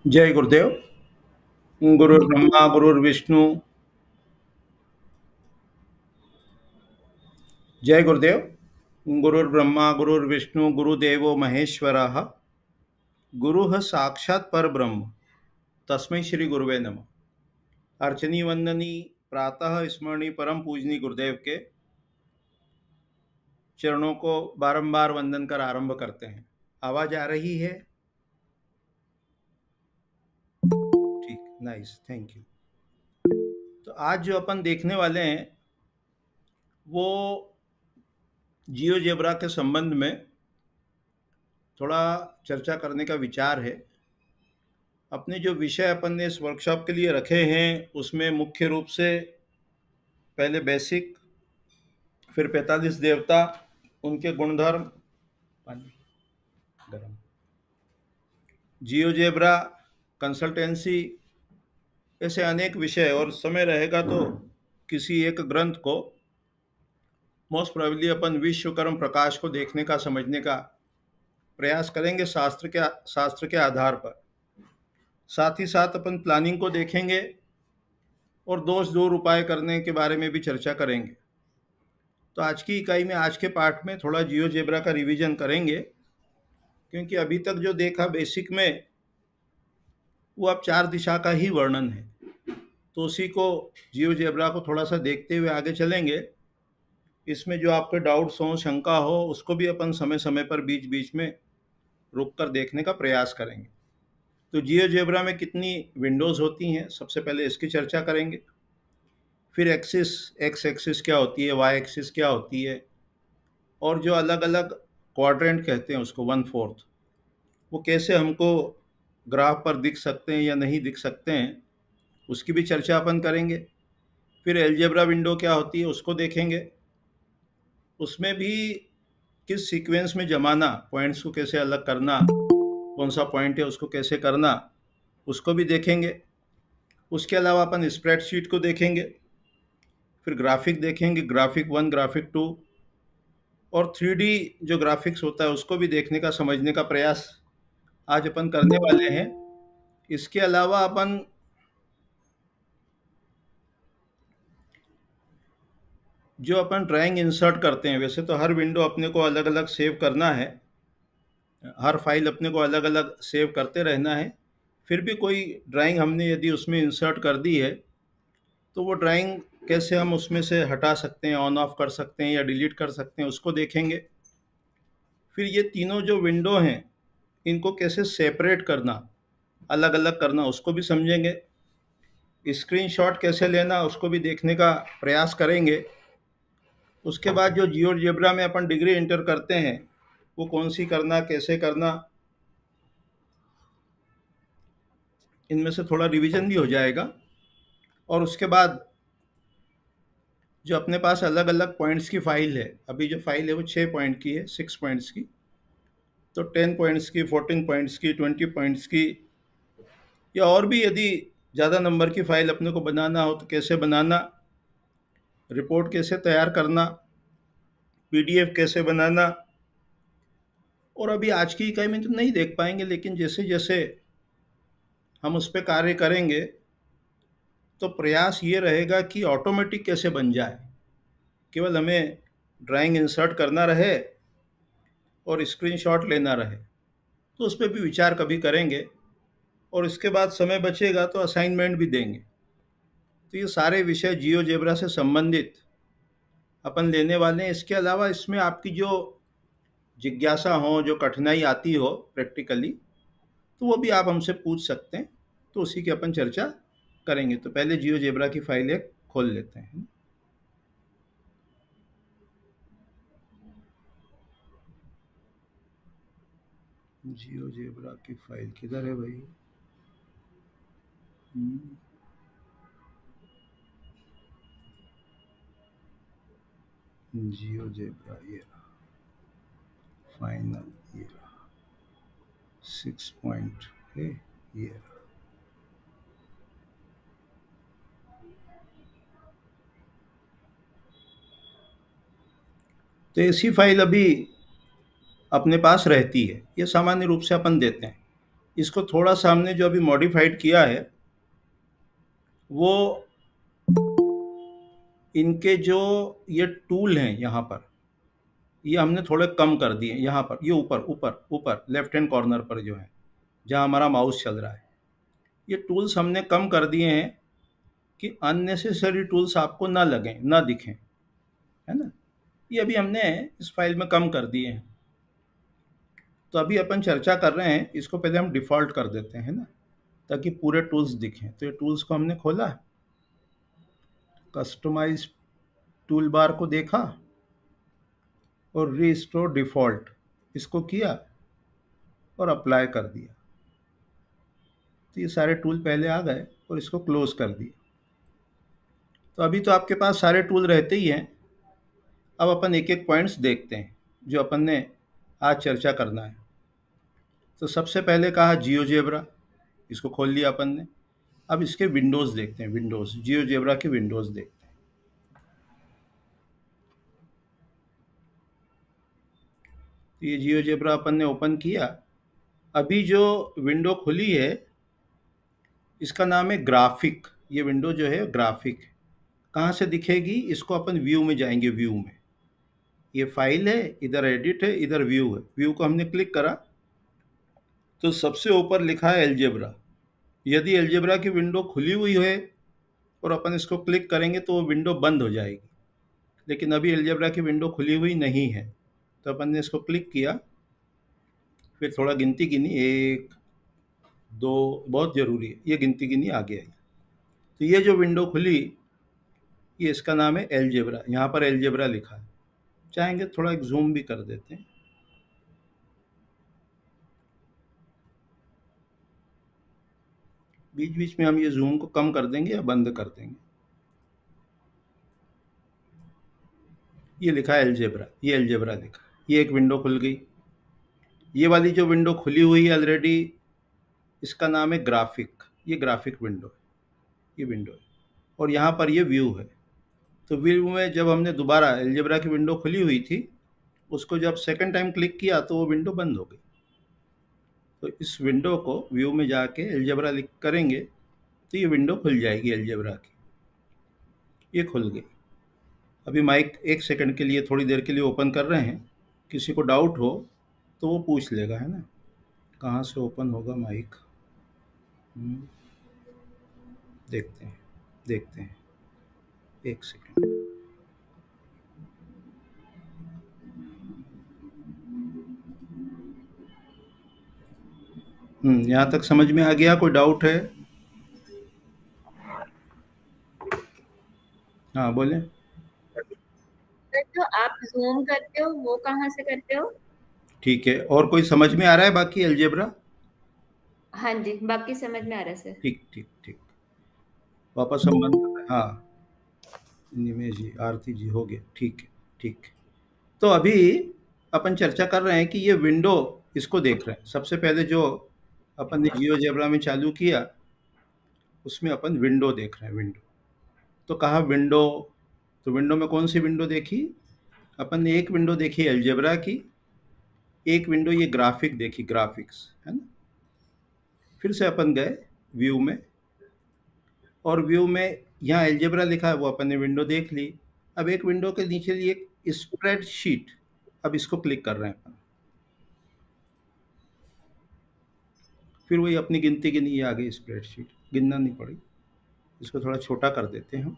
जय गुरुदेव। गुरुर्ब्रह्मा गुरुर्विष्णु। जय गुरुदेव। गुरुर्ब्रह्मा गुरुर्विष्णु गुरुदेवो महेश्वरः। गुरुः साक्षात् परब्रह्म तस्मै श्री गुरुवे नमः। अर्चनी वंदनी प्रातः स्मरणी परम पूजनी गुरुदेव के चरणों को बारंबार वंदन कर आरंभ करते हैं। आवाज आ रही है? ठीक, नाइस, थैंक यू। तो आज जो अपन देखने वाले हैं वो जियोजेब्रा के संबंध में थोड़ा चर्चा करने का विचार है। अपने जो विषय अपन ने इस वर्कशॉप के लिए रखे हैं उसमें मुख्य रूप से पहले बेसिक, फिर 45 देवता, उनके गुणधर्म, पानी गरम, जियोजेब्रा, कंसल्टेंसी, ऐसे अनेक विषय, और समय रहेगा तो किसी एक ग्रंथ को, मोस्ट प्रोबेबली अपन विश्वकर्म प्रकाश को देखने का, समझने का प्रयास करेंगे शास्त्र के आधार पर। साथ ही साथ अपन प्लानिंग को देखेंगे और दोष दूर उपाय करने के बारे में भी चर्चा करेंगे। तो आज की इकाई में, आज के पार्ट में थोड़ा जियोजेब्रा का रिवीजन करेंगे, क्योंकि अभी तक जो देखा बेसिक में वो अब 4 दिशा का ही वर्णन है। तो उसी को, जियोजेब्रा को थोड़ा सा देखते हुए आगे चलेंगे। इसमें जो आपके डाउट्स हो, शंका हो, उसको भी अपन समय समय पर बीच बीच में रुक कर देखने का प्रयास करेंगे। तो जियोजेब्रा में कितनी विंडोज़ होती हैं, सबसे पहले इसकी चर्चा करेंगे। फिर एक्सिस, एक्स एक्सिस क्या होती है, वाई एक्सिस क्या होती है, और जो अलग अलग क्वाड्रेंट कहते हैं उसको, 1/4, वो कैसे हमको ग्राफ पर दिख सकते हैं या नहीं दिख सकते हैं, उसकी भी चर्चा अपन करेंगे। फिर एलजेब्रा विंडो क्या होती है उसको देखेंगे। उसमें भी किस सीक्वेंस में जमाना, पॉइंट्स को कैसे अलग करना, कौन सा पॉइंट है उसको कैसे करना, उसको भी देखेंगे। उसके अलावा अपन स्प्रेडशीट को देखेंगे, फिर ग्राफिक देखेंगे, ग्राफिक 1, ग्राफिक 2, और 3D जो ग्राफिक्स होता है उसको भी देखने का, समझने का प्रयास आज अपन करने वाले हैं। इसके अलावा अपन जो अपन ड्राइंग इंसर्ट करते हैं, वैसे तो हर विंडो अपने को अलग अलग सेव करना है, हर फाइल अपने को अलग अलग सेव करते रहना है। फिर भी कोई ड्राइंग हमने यदि उसमें इंसर्ट कर दी है तो वो ड्राइंग कैसे हम उसमें से हटा सकते हैं, ऑन ऑफ कर सकते हैं या डिलीट कर सकते हैं, उसको देखेंगे। फिर ये तीनों जो विंडो हैं इनको कैसे सेपरेट करना, अलग अलग करना, उसको भी समझेंगे। स्क्रीनशॉट कैसे लेना उसको भी देखने का प्रयास करेंगे। उसके बाद जो जियोजेब्रा में अपन डिग्री एंटर करते हैं वो कौन सी करना, कैसे करना, इनमें से थोड़ा रिवीजन भी हो जाएगा। और उसके बाद जो अपने पास अलग अलग पॉइंट्स की फाइल है, अभी जो फाइल है वो 6 पॉइंट की है, 6 पॉइंट्स की, तो 10 पॉइंट्स की, 14 पॉइंट्स की, 20 पॉइंट्स की, या और भी यदि ज़्यादा नंबर की फाइल अपने को बनाना हो तो कैसे बनाना, रिपोर्ट कैसे तैयार करना, पीडीएफ कैसे बनाना। और अभी आज की इकाई में तो नहीं देख पाएंगे, लेकिन जैसे जैसे हम उस पर कार्य करेंगे तो प्रयास ये रहेगा कि ऑटोमेटिक कैसे बन जाए, केवल हमें ड्राइंग इंसर्ट करना रहे और स्क्रीनशॉट लेना रहे। तो उस पर भी विचार कभी करेंगे, और इसके बाद समय बचेगा तो असाइनमेंट भी देंगे। तो ये सारे विषय जियोजेब्रा से संबंधित अपन लेने वाले हैं। इसके अलावा इसमें आपकी जो जिज्ञासा हो, जो कठिनाई आती हो प्रैक्टिकली, तो वो भी आप हमसे पूछ सकते हैं, तो उसी की अपन चर्चा करेंगे। तो पहले जियोजेब्रा की फाइल एक खोल लेते हैं। जियोजेब्रा की फाइल किधर है भाई? जियोजेब्रा ये फाइनल ये 6 पॉइंट है ये। तो ऐसी फाइल अभी अपने पास रहती है, ये सामान्य रूप से अपन देते हैं। इसको थोड़ा सा हमने जो अभी मॉडिफाइड किया है, वो इनके जो ये टूल हैं यहाँ पर, ये हमने थोड़े कम कर दिए यहाँ पर, ये ऊपर ऊपर ऊपर लेफ्ट हैंड कॉर्नर पर जो है, जहाँ हमारा माउस चल रहा है, ये टूल्स हमने कम कर दिए हैं कि अननेसेसरी टूल्स आपको ना लगें, ना दिखें, है ना? ये अभी हमने इस फाइल में कम कर दिए हैं। तो अभी अपन चर्चा कर रहे हैं, इसको पहले हम डिफ़ॉल्ट कर देते हैं, है ना? ताकि पूरे टूल्स दिखें। तो ये टूल्स को हमने खोला, कस्टमाइज़ टूल बार को देखा और रीस्टोर डिफ़ॉल्ट इसको किया और अप्लाई कर दिया। तो ये सारे टूल पहले आ गए और इसको क्लोज़ कर दिया। तो अभी तो आपके पास सारे टूल रहते ही हैं। अब अपन एक-एक पॉइंट्स देखते हैं, जो अपन ने आज चर्चा करना है। तो सबसे पहले कहा जियोजेब्रा, इसको खोल लिया अपन ने। अब इसके विंडोज़ देखते हैं, विंडोज़, जियोजेब्रा के विंडोज़ देखते हैं। तो ये जियोजेब्रा अपन ने ओपन किया। अभी जो विंडो खुली है, इसका नाम है ग्राफिक। ये विंडो जो है ग्राफिक। कहाँ से दिखेगी? इसको अपन व्यू में जाएंगे, व्यू में। ये फाइल है, इधर एडिट है, इधर व्यू है। व्यू को हमने क्लिक करा तो सबसे ऊपर लिखा है अलजेब्रा। यदि अलजेब्रा की विंडो खुली हुई है और अपन इसको क्लिक करेंगे तो वो विंडो बंद हो जाएगी, लेकिन अभी अलजेब्रा की विंडो खुली हुई नहीं है। तो अपन ने इसको क्लिक किया, फिर थोड़ा गिनती गिनी, एक दो, बहुत ज़रूरी है, ये गिनती गिनी आगे आई। तो ये जो विंडो खुली, ये इसका नाम है अलजेब्रा। यहाँ पर अलजेब्रा लिखा है। चाहेंगे थोड़ा एक जूम भी कर देते हैं। बीच बीच में हम ये जूम को कम कर देंगे या बंद कर देंगे। ये लिखा है अलजेब्रा, ये अलजेब्रा लिखा, ये एक विंडो खुल गई। ये वाली जो विंडो खुली हुई है ऑलरेडी, इसका नाम है ग्राफिक। ये ग्राफिक विंडो है, ये विंडो है। और यहाँ पर ये व्यू है। तो व्यू में जब हमने दोबारा अलजेब्रा की विंडो खुली हुई थी, उसको जब सेकंड टाइम क्लिक किया तो वो विंडो बंद हो गई। तो इस विंडो को व्यू में जाके अलजेब्रा लिख करेंगे तो ये विंडो खुल जाएगी अलजेब्रा की। ये खुल गई। अभी माइक एक सेकंड के लिए, थोड़ी देर के लिए ओपन कर रहे हैं। किसी को डाउट हो तो वो पूछ लेगा, है ना? कहाँ से ओपन होगा माइक? देखते हैं, देखते हैं, एक सेकंड। यहाँ तक समझ में आ गया? कोई डाउट है? हाँ, बोलें। सर, जो आप ज़ूम करते हो वो कहाँ से करते हो? ठीक है, और कोई समझ में आ रहा है बाकी अलजेब्रा? हाँ जी, बाकी समझ में आ रहा है सर। ठीक, ठीक, ठीक। वापस हम बंद कर रहे हैं। हाँ, निमेश जी, आरती जी, हो गया। ठीक है, ठीक है। तो अभी अपन चर्चा कर रहे हैं कि ये विंडो, इसको देख रहे हैं। सबसे पहले जो अपन ने जियोजेब्रा में चालू किया, उसमें अपन विंडो देख रहे हैं, विंडो। तो कहा विंडो, तो विंडो में कौन सी विंडो देखी? अपन ने एक विंडो देखी अलजेब्रा की, एक विंडो ये ग्राफिक देखी, ग्राफिक्स, है ना? फिर से अपन गए व्यू में, और व्यू में यहाँ अलजेब्रा लिखा है, वो अपन ने विंडो देख ली। अब एक विंडो के नीचे ली एक स्प्रेडशीट। अब इसको क्लिक कर रहे हैं अपन। फिर वही अपनी गिनती गिनी, ये आ गई स्प्रेडशीट, गिनना नहीं पड़ी। इसको थोड़ा छोटा कर देते हैं हम।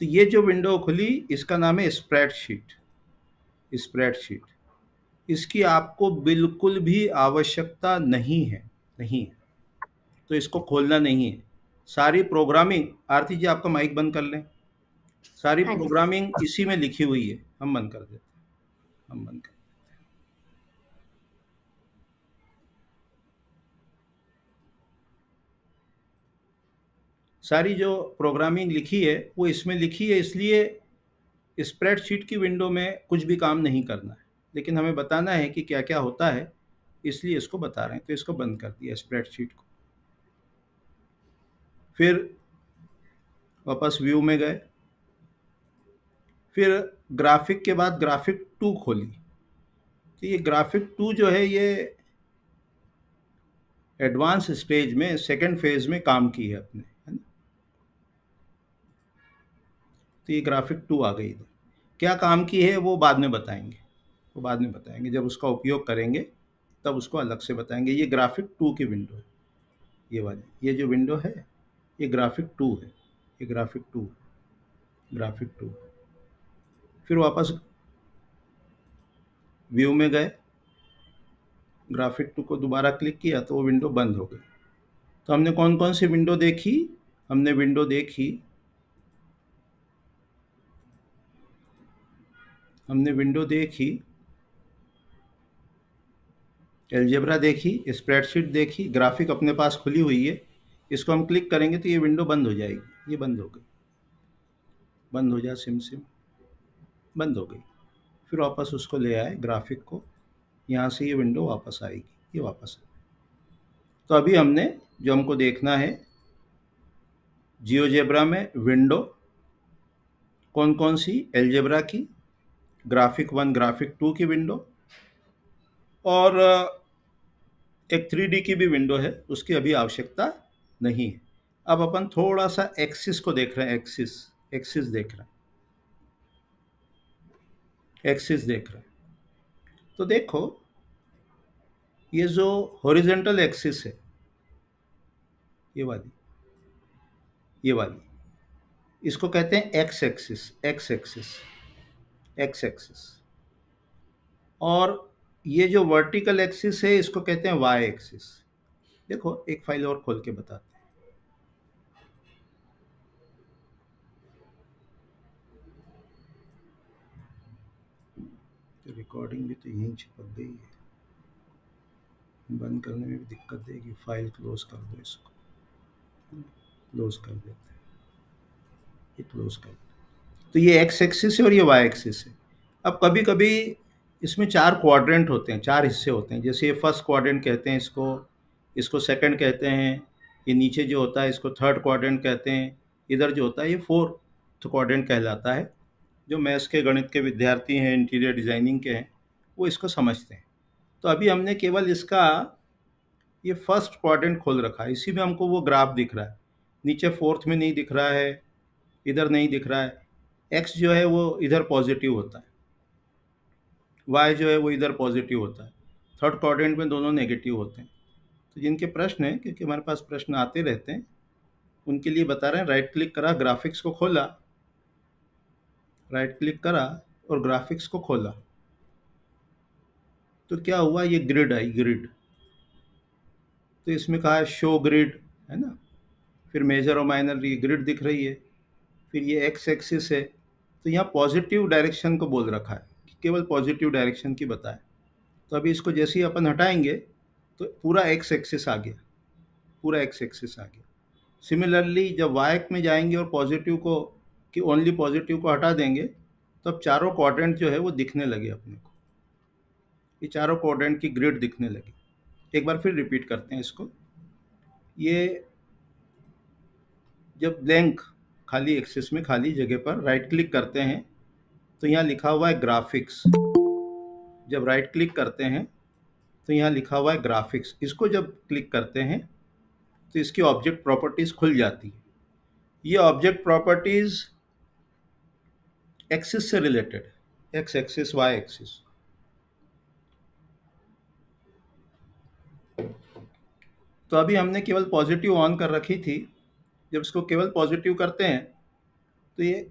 तो ये जो विंडो खुली, इसका नाम है स्प्रेडशीट। स्प्रेडशीट, इसकी आपको बिल्कुल भी आवश्यकता नहीं है, नहीं है। तो इसको खोलना नहीं है। सारी प्रोग्रामिंग, आरती जी आपका माइक बंद कर लें। सारी हाँ जी सर। प्रोग्रामिंग इसी में लिखी हुई है। हम बंद कर देते हैं, हम बंद कर। सारी जो प्रोग्रामिंग लिखी है वो इसमें लिखी है, इसलिए स्प्रेडशीट की विंडो में कुछ भी काम नहीं करना है, लेकिन हमें बताना है कि क्या क्या होता है, इसलिए इसको बता रहे हैं। तो इसको बंद कर दिया स्प्रेडशीट को। फिर वापस व्यू में गए। फिर ग्राफिक के बाद ग्राफिक टू खोली। तो ये ग्राफिक टू जो है, ये एडवांस स्टेज में, सेकेंड फेज में काम की है अपने, है ना। तो ये ग्राफिक 2 आ गई इधर। क्या काम की है वो बाद में बताएंगे, वो बाद में बताएंगे, जब उसका उपयोग करेंगे तब उसको अलग से बताएंगे। ये ग्राफिक 2 की विंडो है, ये वाली, ये जो विंडो है ये ग्राफिक 2 है, ये ग्राफिक 2, ग्राफिक 2। फिर वापस व्यू में गए, ग्राफिक 2 को दोबारा क्लिक किया तो वो विंडो बंद हो गई। तो हमने कौन कौन सी विंडो देखी, हमने विंडो देखी, हमने विंडो देखी, एल्जेब्रा देखी, स्प्रेडशीट देखी, ग्राफिक अपने पास खुली हुई है, इसको हम क्लिक करेंगे तो ये विंडो बंद हो जाएगी, ये बंद हो गई, बंद हो जा, सिम बंद हो गई। फिर वापस उसको ले आए ग्राफिक को, यहाँ से ये विंडो वापस आएगी, ये वापस आएगी। तो अभी हमने जो हमको देखना है, जियोजेब्रा में विंडो कौन कौन सी, एल्जेब्रा की, ग्राफिक 1 ग्राफिक 2 की विंडो, और एक 3D की भी विंडो है, उसकी अभी आवश्यकता नहीं है। अब अपन थोड़ा सा एक्सिस को देख रहे हैं, एक्सिस, एक्सिस देख रहे हैं, एक्सिस देख रहे हैं। तो देखो ये जो हॉरिजॉन्टल एक्सिस है, ये वाली, ये वाली, इसको कहते हैं x axis, x axis, x axis. और ये जो वर्टिकल एक्सिस है इसको कहते हैं वाई एक्सिस। देखो एक फाइल और खोल के बताते हैं। तो रिकॉर्डिंग भी तो यहीं चिपक गई है, बंद करने में भी दिक्कत देगी। फाइल क्लोज कर दो, इसको क्लोज कर देते हैं, ये क्लोज कर दो। तो ये एक्स एक्सिस है और ये वाई एक्सिस है। अब कभी कभी इसमें 4 क्वाड्रेंट होते हैं, 4 हिस्से होते हैं। जैसे ये फर्स्ट क्वाड्रेंट कहते हैं इसको, इसको सेकंड कहते हैं, ये नीचे जो होता है इसको थर्ड क्वाड्रेंट कहते हैं, इधर जो होता है ये फोर्थ क्वाड्रेंट कहलाता है। जो मैथ्स के, गणित के विद्यार्थी हैं, इंटीरियर डिज़ाइनिंग के हैं, वो इसको समझते हैं। तो अभी हमने केवल इसका ये फर्स्ट क्वाड्रेंट खोल रखा है, इसी में हमको वो ग्राफ दिख रहा है। नीचे फोर्थ में नहीं दिख रहा है, इधर नहीं दिख रहा है। एक्स जो है वो इधर पॉजिटिव होता है, वाई जो है वो इधर पॉजिटिव होता है, थर्ड क्वाड्रेंट में दोनों नेगेटिव होते हैं। तो जिनके प्रश्न हैं, क्योंकि हमारे पास प्रश्न आते रहते हैं, उनके लिए बता रहे हैं। राइट क्लिक करा, ग्राफिक्स को खोला, राइट क्लिक करा और ग्राफिक्स को खोला, तो क्या हुआ, ये ग्रिड आई, ग्रिड। तो इसमें कहा है शो ग्रिड, है ना। फिर मेजर और माइनर, ये ग्रिड दिख रही है। फिर ये एक्स एक्सिस है, तो यहाँ पॉजिटिव डायरेक्शन को बोल रखा है, केवल पॉजिटिव डायरेक्शन की बताए। तो अभी इसको जैसे ही अपन हटाएंगे तो पूरा एक्स एक्सिस आ गया, पूरा एक्स एक्सिस आ गया। सिमिलरली जब वाई में जाएंगे और पॉजिटिव को, कि ओनली पॉजिटिव को हटा देंगे, तो अब चारों क्वाड्रेंट जो है वो दिखने लगे अपने को, ये चारों क्वाड्रेंट की ग्रिड दिखने लगी। एक बार फिर रिपीट करते हैं इसको। ये जब ब्लैंक, खाली एक्सिस में खाली जगह पर राइट क्लिक करते हैं तो यहाँ लिखा हुआ है ग्राफिक्स। जब राइट क्लिक करते हैं तो यहाँ लिखा हुआ है ग्राफिक्स। इसको जब क्लिक करते हैं तो इसकी ऑब्जेक्ट प्रॉपर्टीज खुल जाती है। ये ऑब्जेक्ट प्रॉपर्टीज एक्सिस से related, X axis, Y axis. तो अभी हमने केवल पॉजिटिव ऑन कर रखी थी। जब इसको केवल पॉजिटिव करते हैं तो ये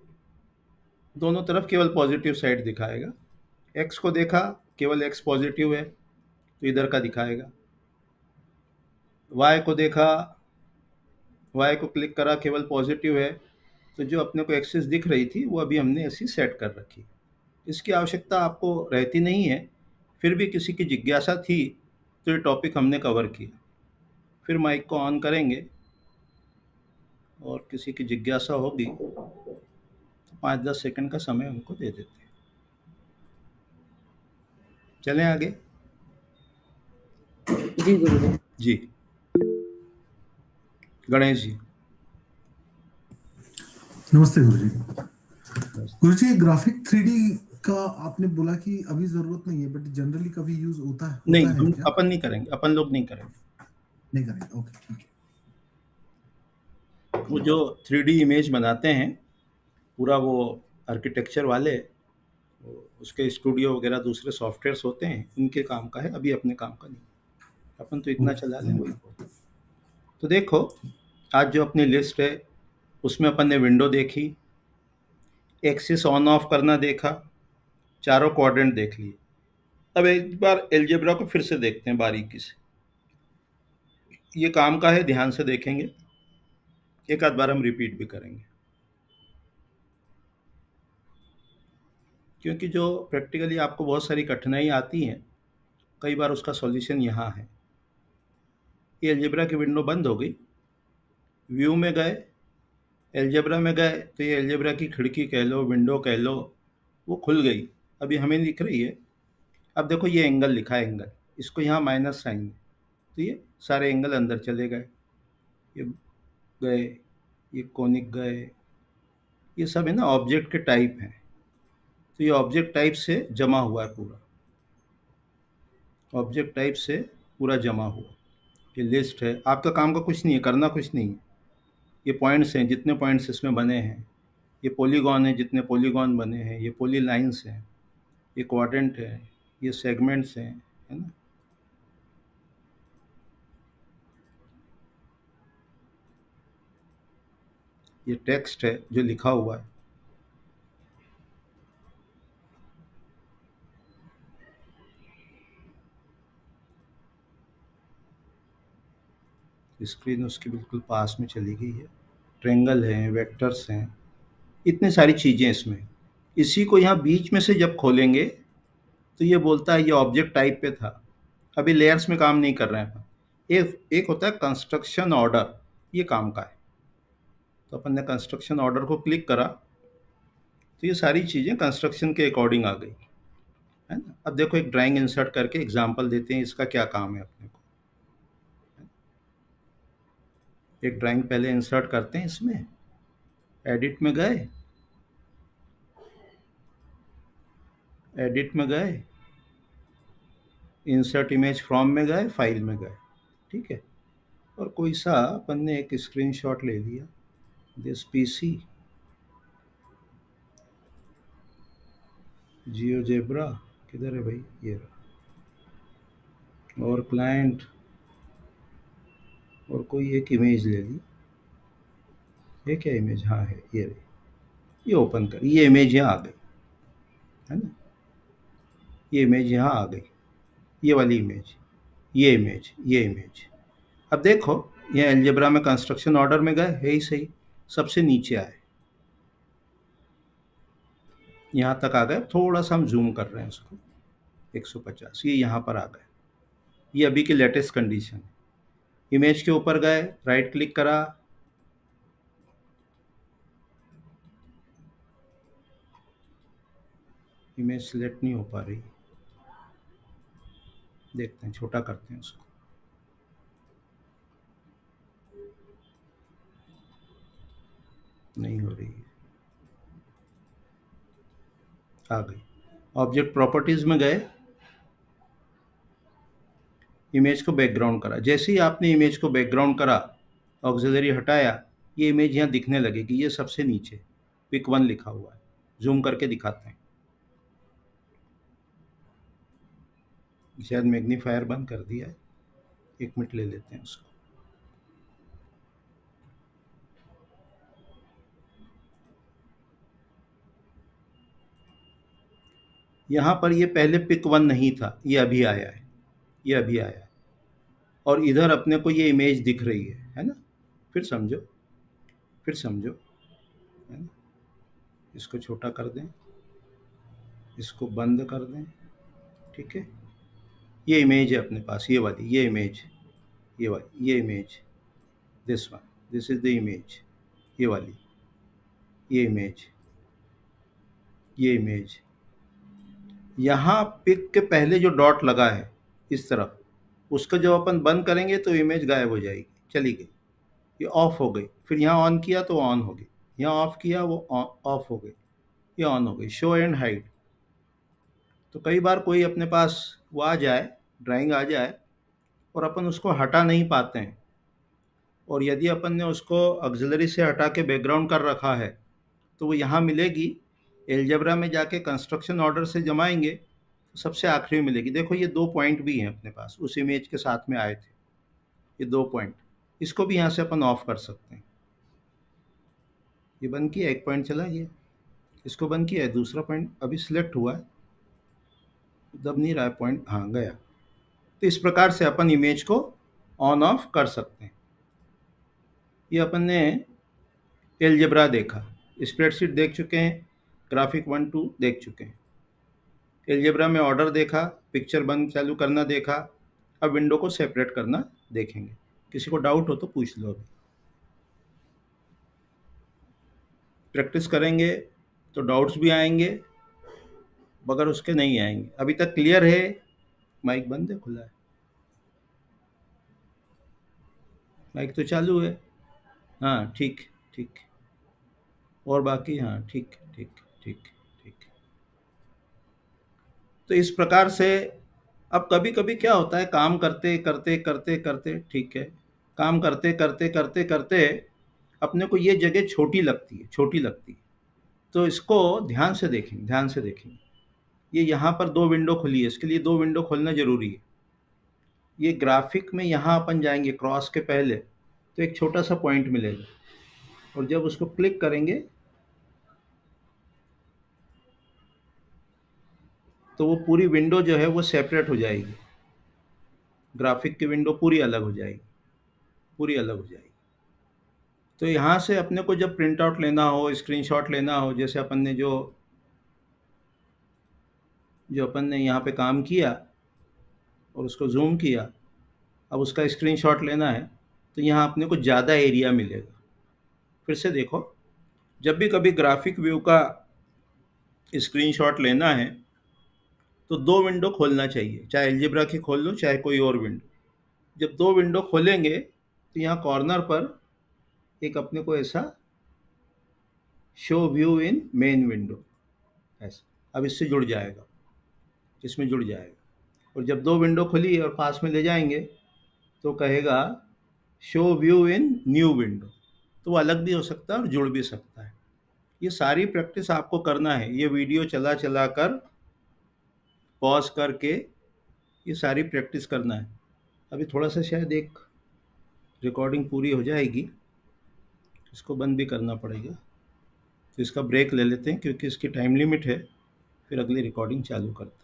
दोनों तरफ केवल पॉजिटिव साइड दिखाएगा। एक्स को देखा, केवल एक्स पॉजिटिव है तो इधर का दिखाएगा। वाई को देखा, वाई को क्लिक करा, केवल पॉजिटिव है, तो जो अपने को एक्सिस दिख रही थी वो अभी हमने ऐसी सेट कर रखी। इसकी आवश्यकता आपको रहती नहीं है, फिर भी किसी की जिज्ञासा थी तो ये टॉपिक हमने कवर किया। फिर माइक को ऑन करेंगे और किसी की जिज्ञासा होगी तो 5-10 सेकंड का समय हमको दे देते हैं। चलें आगे। जी गुरुजी। जी गणेश जी। नमस्ते गुरुजी। गुरुजी ग्राफिक 3D का आपने बोला कि अभी जरूरत नहीं है, बट जनरली कभी यूज होता है? नहीं, होता है हम क्या? अपन नहीं करेंगे, अपन लोग नहीं करेंगे। नहीं करेंगे, ओके ठीक है। वो जो 3D इमेज बनाते हैं पूरा, वो आर्किटेक्चर वाले, उसके स्टूडियो वगैरह दूसरे सॉफ्टवेयर्स होते हैं, इनके काम का है, अभी अपने काम का नहीं। अपन तो इतना चला लें वही बहुत। तो देखो, आज जो अपनी लिस्ट है उसमें अपन ने विंडो देखी, एक्सिस ऑन ऑफ करना देखा, चारों क्वाड्रेंट देख लिए। अब एक बार एलजेब्रा को फिर से देखते हैं बारीकी से। ये काम का है, ध्यान से देखेंगे, एक आध बार हम रिपीट भी करेंगे, क्योंकि जो प्रैक्टिकली आपको बहुत सारी कठिनाई आती हैं, कई बार उसका सॉल्यूशन यहाँ है। ये एलजेब्रा की विंडो बंद हो गई, व्यू में गए, एलजेब्रा में गए, तो ये एलजेब्रा की खिड़की कह लो, विंडो कह लो, वो खुल गई, अभी हमें दिख रही है। अब देखो ये एंगल लिखा है, एंगल, इसको यहाँ माइनस साइन है, तो ये सारे एंगल अंदर चले गए, ये गए, ये कोनिक गए, ये सब है ना ऑब्जेक्ट के टाइप हैं, तो ये ऑब्जेक्ट टाइप से जमा हुआ है पूरा, ऑब्जेक्ट टाइप से पूरा जमा हुआ। ये लिस्ट है, आपका काम का कुछ नहीं है, करना कुछ नहीं है। ये पॉइंट्स हैं, जितने पॉइंट्स इसमें बने हैं, ये पॉलीगॉन है, जितने पॉलीगॉन बने हैं, ये पॉली लाइन्स हैं, ये क्वाड्रेंट है, ये सेगमेंट्स हैं, है ना। ये टेक्स्ट है जो लिखा हुआ है, स्क्रीन उसके बिल्कुल पास में चली गई है, ट्रेंगल हैं, वेक्टर्स हैं, इतनी सारी चीज़ें इसमें। इसी को यहाँ बीच में से जब खोलेंगे तो ये बोलता है ये ऑब्जेक्ट टाइप पे था, अभी लेयर्स में काम नहीं कर रहे हैं। एक होता है कंस्ट्रक्शन ऑर्डर, ये काम का है। तो अपन ने कंस्ट्रक्शन ऑर्डर को क्लिक करा तो ये सारी चीज़ें कंस्ट्रक्शन के अकॉर्डिंग आ गई, है ना। अब देखो एक ड्राइंग इंसर्ट करके एग्जांपल देते हैं, इसका क्या काम है अपने को। एक ड्राइंग पहले इंसर्ट करते हैं, इसमें एडिट में गए, एडिट में गए, इंसर्ट इमेज फ्रॉम में गए, फाइल में गए, ठीक है। और कोई सा अपन ने एक स्क्रीनशॉट ले लिया, दिस पीसी जियोजेब्रा, किधर है भाई, ये रहा, और क्लाइंट, और कोई एक इमेज ले ली, ये क्या इमेज, हाँ है ये रही, ये ओपन कर, ये इमेज यहाँ आ गई, है ना, ये इमेज यहाँ आ गई, ये वाली इमेज, ये इमेज, ये इमेज। अब देखो ये एलजेब्रा में कंस्ट्रक्शन ऑर्डर में गए, है ही सही, सबसे नीचे आए, यहाँ तक आ गए। थोड़ा सा हम जूम कर रहे हैं इसको, 150, ये यहाँ पर आ गए, ये अभी की लेटेस्ट कंडीशन है। इमेज के ऊपर गए, राइट क्लिक करा, इमेज सिलेक्ट नहीं हो पा रही, देखते हैं, छोटा करते हैं उसको, नहीं हो रही है, आ गई। ऑब्जेक्ट प्रॉपर्टीज में गए, इमेज को बैकग्राउंड करा, जैसे ही आपने इमेज को बैकग्राउंड करा, ऑक्सिलरी हटाया, ये इमेज यहाँ दिखने लगेगी, ये सबसे नीचे पिक 1 लिखा हुआ है, जूम करके दिखाते हैं, शायद मैग्नीफायर बंद कर दिया है, 1 मिनट ले लेते हैं उसको। यहाँ पर ये पहले पिक 1 नहीं था, ये अभी आया है, ये अभी आया है, और इधर अपने को ये इमेज दिख रही है ना। फिर समझो, फिर समझो, है ना, इसको छोटा कर दें, इसको बंद कर दें, ठीक है। ये इमेज है अपने पास, ये वाली, ये इमेज, ये वाली, ये image, this one, this is the image, ये वाली, ये इमेज, ये इमेज। यहाँ पिक के पहले जो डॉट लगा है इस तरफ, उसको जब अपन बंद करेंगे तो इमेज गायब हो जाएगी, चली गई, ये ऑफ हो गई। फिर यहाँ ऑन किया तो ऑन हो गई, यहाँ ऑफ किया वो ऑफ हो गई, ये ऑन हो गई। शो एंड हाइड, तो कई बार कोई अपने पास वो आ जाए, ड्राइंग आ जाए, और अपन उसको हटा नहीं पाते हैं, और यदि अपन ने उसको ऑक्सिलरी से हटा के बैकग्राउंड कर रखा है तो वो यहाँ मिलेगी, एलजेब्रा में जाके कंस्ट्रक्शन ऑर्डर से जमाएंगे तो सबसे आखिरी में मिलेगी। देखो ये 2 पॉइंट भी हैं अपने पास, उस इमेज के साथ में आए थे ये 2 पॉइंट, इसको भी यहाँ से अपन ऑफ कर सकते हैं। ये बंद किया, एक पॉइंट चला गया, इसको बंद किया है, दूसरा पॉइंट अभी सिलेक्ट हुआ है, दब नहीं रहा है पॉइंट, हाँ गया। तो इस प्रकार से अपन इमेज को ऑन ऑफ कर सकते हैं। ये अपन ने एलजेब्रा देखा, स्प्रेडशीट देख चुके हैं, ग्राफिक 1 2 देख चुके हैं, एलजेब्रा में ऑर्डर देखा, पिक्चर बंद चालू करना देखा, अब विंडो को सेपरेट करना देखेंगे। किसी को डाउट हो तो पूछ लो। अभी प्रैक्टिस करेंगे तो डाउट्स भी आएंगे, बगैर उसके नहीं आएंगे। अभी तक क्लियर है? माइक बंद है खुला है? माइक तो चालू है, हाँ ठीक ठीक, और बाकी हाँ ठीक ठीक ठीक ठीक। तो इस प्रकार से अब कभी कभी क्या होता है, काम करते करते करते करते, ठीक है, काम करते करते करते करते अपने को ये जगह छोटी लगती है, छोटी लगती है, तो इसको ध्यान से देखेंगे, ध्यान से देखेंगे। ये यहाँ पर 2 विंडो खुली है, इसके लिए 2 विंडो खोलना जरूरी है। ये ग्राफिक में यहाँ अपन जाएंगे क्रॉस के पहले तो एक छोटा सा पॉइंट मिलेगा, और जब उसको क्लिक करेंगे तो वो पूरी विंडो जो है वो सेपरेट हो जाएगी, ग्राफिक की विंडो पूरी अलग हो जाएगी, पूरी अलग हो जाएगी। तो यहाँ से अपने को जब प्रिंट आउट लेना हो, स्क्रीनशॉट लेना हो, जैसे अपन ने जो अपन ने यहाँ पे काम किया और उसको जूम किया, अब उसका स्क्रीनशॉट लेना है तो यहाँ अपने को ज़्यादा एरिया मिलेगा। फिर से देखो, जब भी कभी ग्राफिक व्यू का स्क्रीनशॉट लेना है तो 2 विंडो खोलना चाहिए, चाहे अलजेब्रा की खोल लो चाहे कोई और विंडो। जब 2 विंडो खोलेंगे तो यहाँ कॉर्नर पर एक अपने को ऐसा शो व्यू इन मेन विंडो, ऐसा अब इससे जुड़ जाएगा, इसमें जुड़ जाएगा। और जब 2 विंडो खुली और पास में ले जाएंगे तो कहेगा शो व्यू इन न्यू विंडो, तो वो अलग भी हो सकता है और जुड़ भी सकता है। ये सारी प्रैक्टिस आपको करना है, ये वीडियो चला चला कर पॉज करके ये सारी प्रैक्टिस करना है। अभी थोड़ा सा शायद एक रिकॉर्डिंग पूरी हो जाएगी, इसको बंद भी करना पड़ेगा, तो इसका ब्रेक ले लेते हैं क्योंकि इसकी टाइम लिमिट है, फिर अगली रिकॉर्डिंग चालू करते हैं।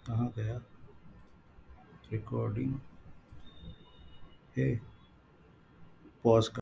कहाँ गया रिकॉर्डिंग है, पॉज कर